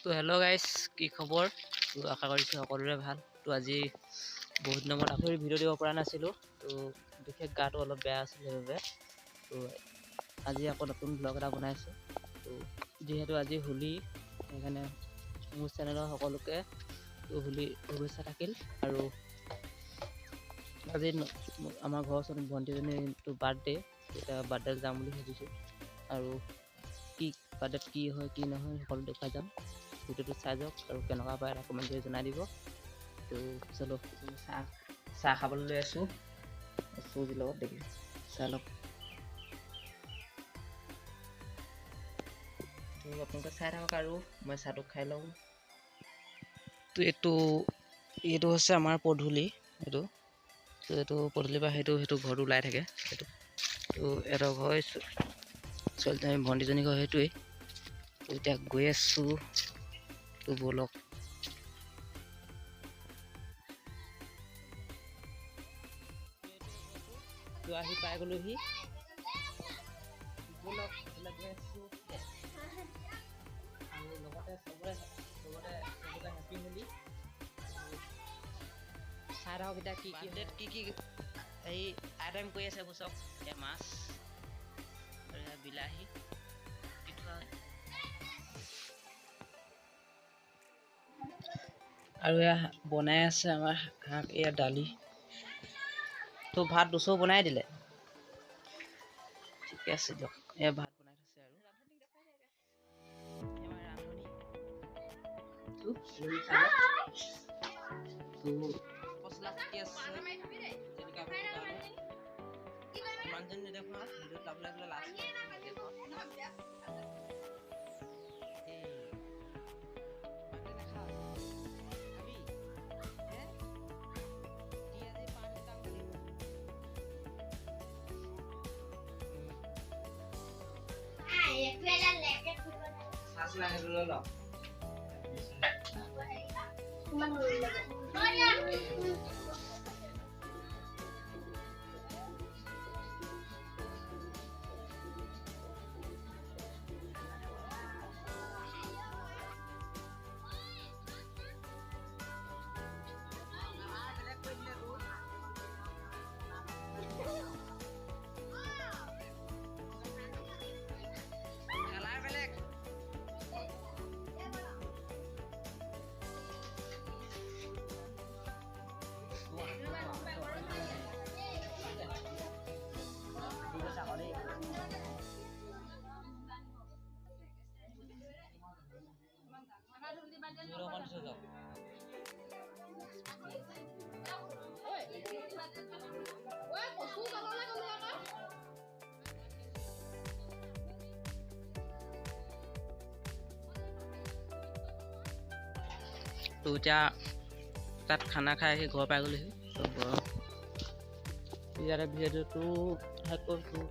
তো hello' guys, কি খবৰ? তো আশা কৰিছোঁ সকলোৰে ভাল। তো আজি বহুত দিনৰ মূৰত আকৌ ভিডিঅ' দিব পৰা নাছিলোঁ। তো বিশেষ গাটো অলপ বেয়া আছিল সেইবাবে। তো আজি আকৌ নতুন ব্লগ এটা বনাইছোঁ। তো যিহেতু আজি হোলী, সেইকাৰণে মোৰ চেনেলৰ সকলোকে তো হোলী শুভেচ্ছা থাকিল। আৰু আজি আমাৰ ঘৰৰ ওচৰত ভণ্টিজনীটো বাৰ্থডে, এতিয়া বাৰ্থডেত যাম বুলি ভাবিছোঁ। আৰু কি বাৰ্থডেত কি হয় কি নহয় সকলো দেখাই যাম। ভিডিঅ'টো চাই যাওক আৰু কেনেকুৱা পায় এটা কমেণ্ট কৰি জনাই দিব। তো চলো চাহ খাবলৈ লৈ আছোঁ চুজিৰ লগত, দেখি চাই লওক। তো আপোনালোকে চাই থাকক আৰু মই চাহটো খাই লওঁ। তো এইটো হৈছে আমাৰ পদূলি। এইটো পদূলিৰ পৰা সেইটো ঘৰটো ওলাই থাকে। তো এটা ঘৰ ছোৱালীজনী ভণ্টিজনী ঘৰ সেইটোৱেই। তো এতিয়া গৈ আছোঁ। তো ব'লক। তো আহি পাই গ'লোহি। ব'লক গৈ আছোঁ। আৰু লগতে চবতে হেপী হোলী। চাই থাকক এতিয়া কি এই আইটেম কৰি আছে এইবোৰ চাওক। এয়া মাছ আৰু এয়া বিলাহী দি থোৱা হয়। আৰু এয়া বনাই আছে আমাৰ শাক, এয়া দালি। তো ভাত দুচৌ বনাই দিলে। ঠিকে আছে দিয়ক। এয়া ভাত বনাই থৈছে আৰু আমাৰ ৰান্ধনি। তো মছলা ঠিকে আছে। জলকীয়া ভাজিৰ কাৰণে মানুহজনী নেদেখুৱা ভিডিঅ'ত পাবলৈ গ'লে লাষ্ট তো এতিয়া তাত খানা খাই আহি ঘৰ পাই গ'লোহি। ইয়াতে ভিডিঅ'টো শেষ কৰিছোঁ।